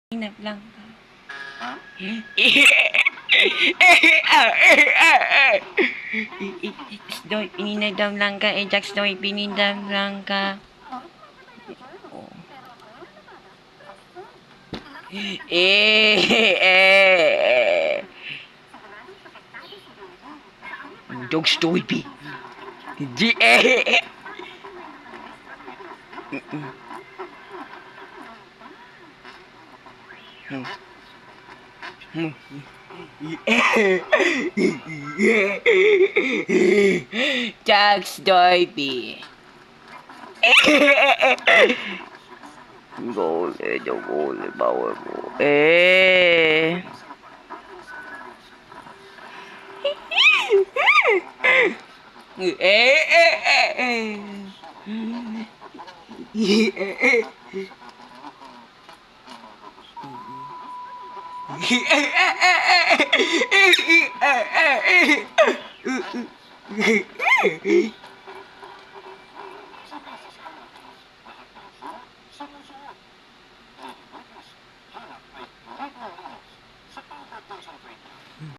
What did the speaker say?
Hinap lang. Doy, pininadam lang ka. Jax, doy, pinindam lang ka. Dog stoy, pi. Di, Jax, doy, pi. Gole, gole, bawal mo.